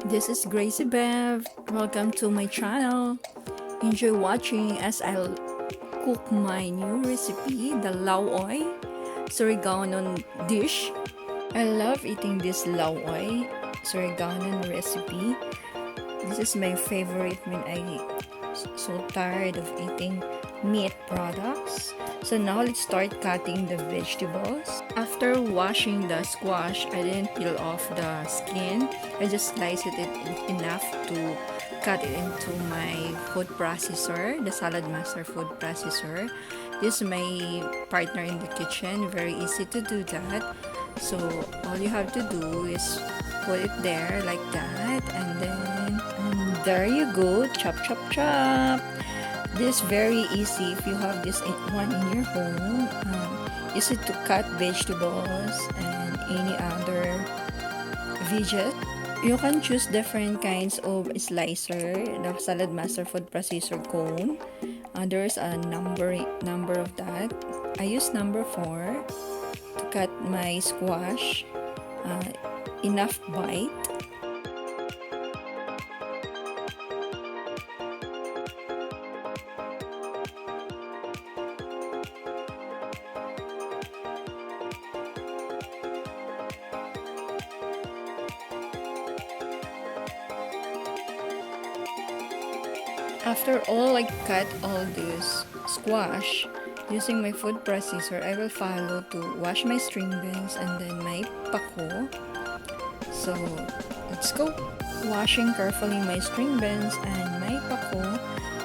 This is Gracie Bev. Welcome to my channel. Enjoy watching as I'll cook my new recipe, the lauoy Surigaonon dish. I love eating this lauoy Surigaonon recipe. This is my favorite when I so tired of eating meat products. So now let's start cutting the vegetables. After washing the squash, I didn't peel off the skin. I just sliced it enough to cut it into my food processor, the Saladmaster food processor. This is my partner in the kitchen. Very easy to do that. So all you have to do is put it there like that, and then there you go. Chop, chop, chop. This very easy if you have this one in your home. Easy to cut vegetables and any other veget. You can choose different kinds of slicer, the Saladmaster food processor cone. There's a number of that. I use number 4 to cut my squash. Enough bite. After all, I cut all this squash using my food processor. I will follow to wash my string beans and then my pako. So let's go. Washing carefully my string beans and my pako.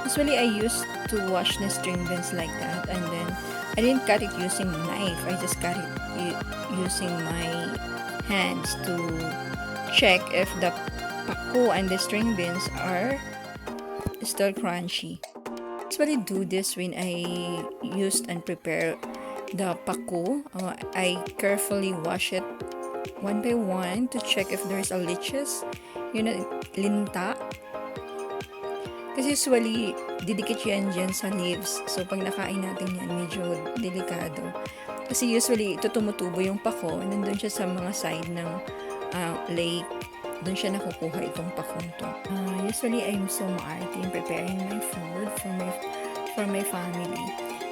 Usually I used to wash the string beans like that, and then I didn't cut it using knife. I just cut it using my hands to check if the pako and the string beans are still crunchy. I usually do this when I used and prepare the pako. I carefully wash it one by one to check if there's a leeches, linta. Kasi usually, didikit yan dyan sa leaves. So, pag nakain natin yan, medyo delikado. Kasi usually, ito tumutubo yung pako. Nandun siya sa mga side ng lake. Doon siya nakukuha itong pakong to. Usually, I'm so maarte in preparing my food for my family.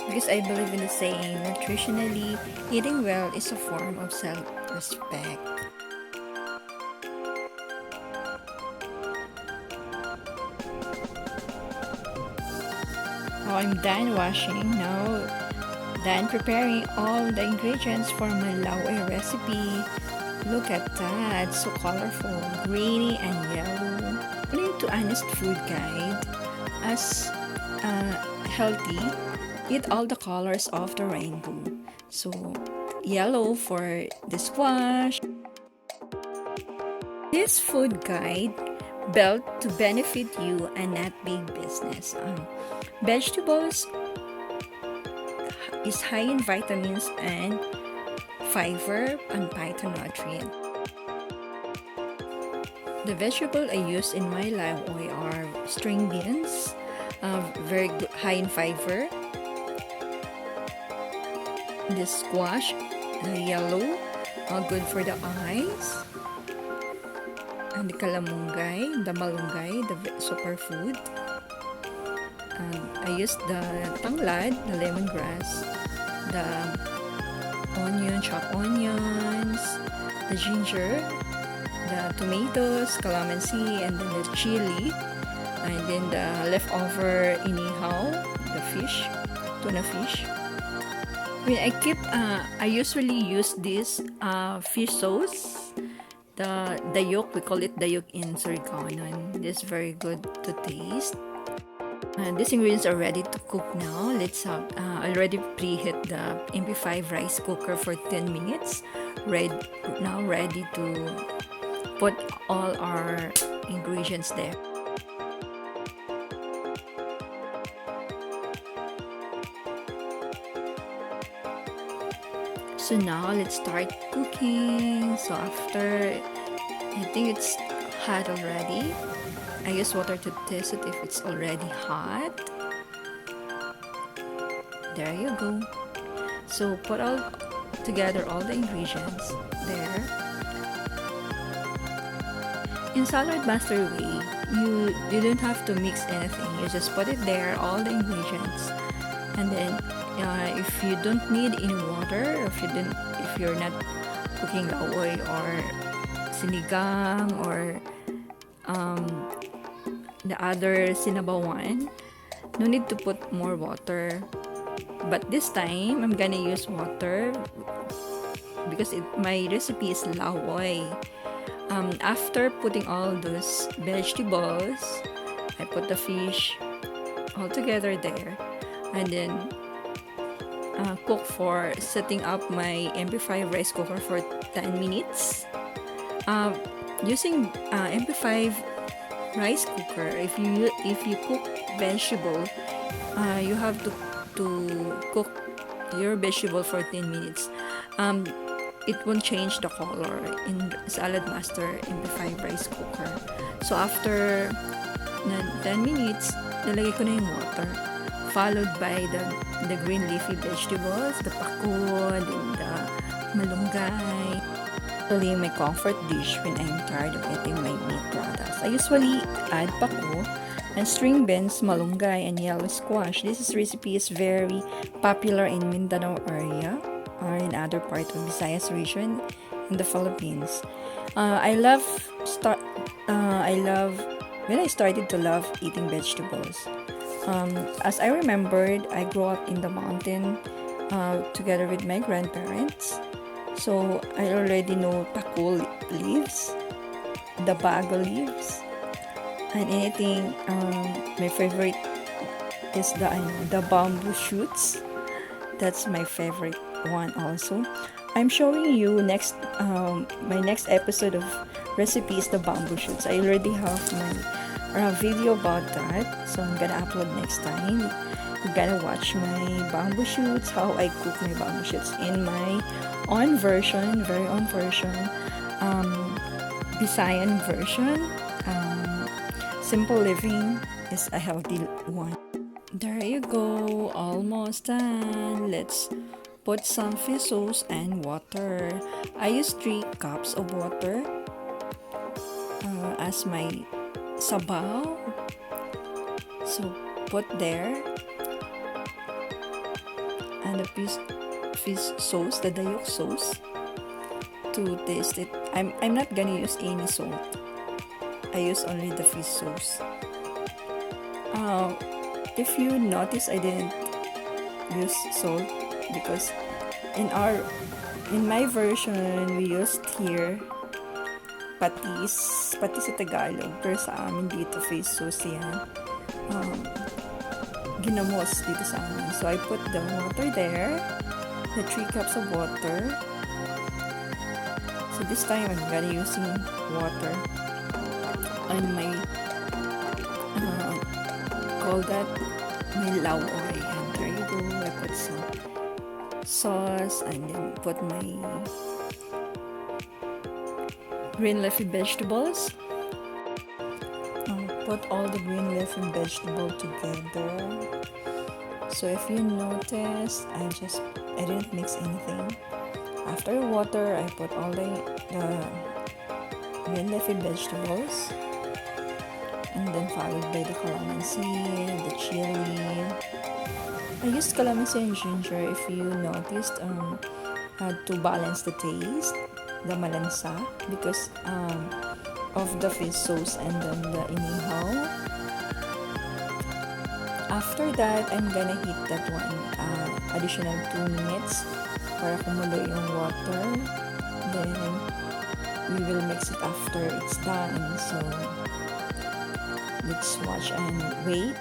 Because I believe in the saying, nutritionally, eating well is a form of self-respect. Now I'm done washing. Now, done preparing all the ingredients for my lauoy recipe. Look at that, so colorful, greeny and yellow. According to Honest Food Guide, as healthy, eat all the colors of the rainbow. So, yellow for the squash. This food guide built to benefit you and not big business. Vegetables is high in vitamins and fiber and phytonutrient. The vegetable I use in my lauoy are string beans, very good, high in fiber. The squash, the yellow, good for the eyes. And the calamansi, the malunggay, the superfood. I used the tanglad, the lemongrass, the chopped onions, the ginger, the tomatoes, calamansi, and then the chili, and then the leftover inihaw, the fish, tuna fish. When I usually use this fish sauce, the yolk, we call it the yolk in Surigaonon. This is very good to taste. These ingredients are ready to cook now. Let's already preheat the MP5 rice cooker for 10 minutes. Now ready to put all our ingredients there. So now let's start cooking. So after, I think it's hot already. I use water to test it if it's already hot. There you go. So put all together all the ingredients there. In Saladmaster way, you don't have to mix anything. You just put it there, all the ingredients, and then if you don't need any water, if you're not cooking laoy or sinigang or the other sinabawan, no need to put more water. But this time, I'm gonna use water because my recipe is laoy. After putting all those vegetables, I put the fish all together there, and then cook for setting up my MP5 rice cooker for 10 minutes. Using MP5 rice cooker, if you cook vegetable, you have to cook your vegetable for 10 minutes. It won't change the color in Saladmaster MP5 rice cooker. So after 10 minutes, nalagay ko na yung water, followed by the green leafy vegetables, the Pako, then the Malunggay. Actually, my comfort dish when I'm tired of eating my meat products. I usually add Pako and string beans, Malunggay, and yellow squash. This recipe is very popular in Mindanao area or in other part of Visayas Region in the Philippines. I love when I started to love eating vegetables. As I remembered, I grew up in the mountain together with my grandparents. So I already know Pako leaves, the bago leaves, and anything. My favorite is the bamboo shoots. That's my favorite one also. I'm showing you my next episode of recipes, the bamboo shoots. I already have my video about that, so I'm gonna upload next time. You're gonna watch my bamboo shoots, how I cook my bamboo shoots in my own version, very own version, Visayan version. Simple living is a healthy one. There you go, almost done. Let's put some fish sauce and water. I use 3 cups of water as my sabaw. So put there, and the fish sauce, the dayok sauce, to taste it. I'm not gonna use any salt. I use only the fish sauce. If you notice, I didn't use salt because in my version we used here patis sa Tagalog, pero sa amin dito fish sauce yan. Ginamos dito sa amin. So I put the water there, the 3 cups of water. So this time I'm gonna using water on my call that my laoy. And there you go. I put some sauce and then put my green leafy vegetables. Put all the green leafy vegetable together. So if you notice, I didn't mix anything. After water, I put all the green leafy vegetables, and then followed by the calamansi, the chili. I used calamansi and ginger, if you noticed, to balance the taste, the malansa, because of the fish sauce and then the inihaw. After that, I'm gonna heat that one additional 2 minutes para kumulo yung water. Then we will mix it after it's done. So let's watch and wait.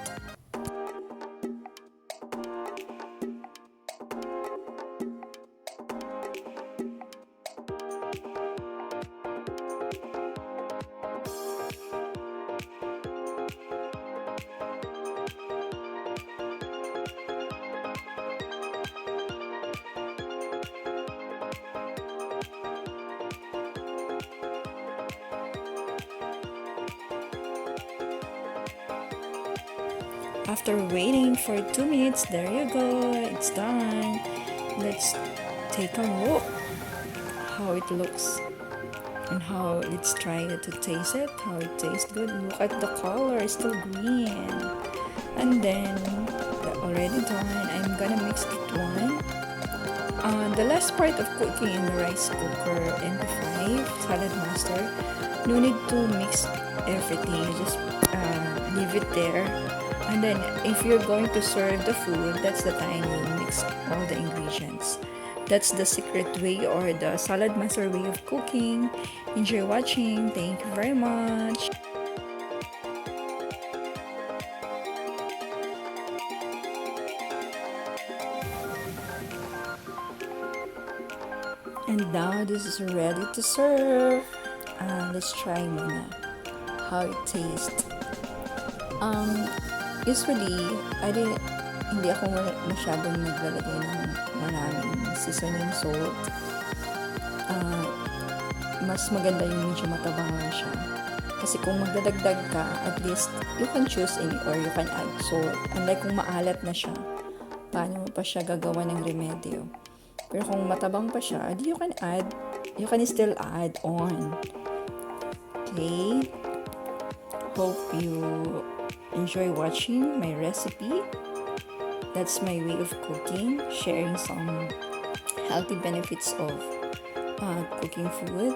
After waiting for 2 minutes, there you go, it's done. Let's take a look how it looks. And how, let's try to taste it, how it tastes good. Look at the color, it's still green. And then, already done, I'm gonna mix it one. The last part of cooking in the rice cooker MP5 Saladmaster, no need to mix everything, you just leave it there. And then if you're going to serve the food, that's the time you mix all the ingredients. That's the secret way, or the Saladmaster way of cooking. Enjoy watching. Thank you very much. And now this is ready to serve. Let's try muna how it tastes. Usually, hindi ako masyadong naglalagay ng maraming seasoning salt. Mas maganda yung medyo matabang lang siya. Kasi kung magdadagdag ka, at least you can choose any, or you can add salt. Unlike kung maalat na siya, paano mo pa siya gagawa ng remedyo? Pero kung matabang pa siya, you can still add on. Okay? Hope you enjoy watching my recipe. That's my way of cooking, sharing some healthy benefits of cooking food.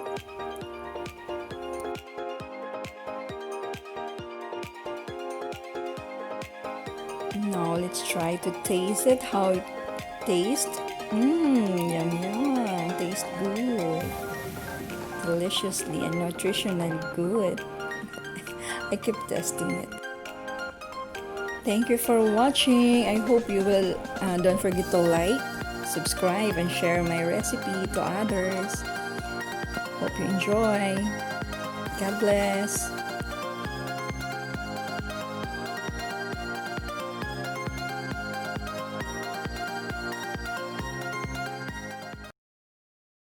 Now let's try to taste it, how it tastes. Yum yum, tastes good. Deliciously and nutritionally good. I keep testing it. Thank you for watching. I hope you will, don't forget to like, subscribe, and share my recipe to others. Hope you enjoy. God bless.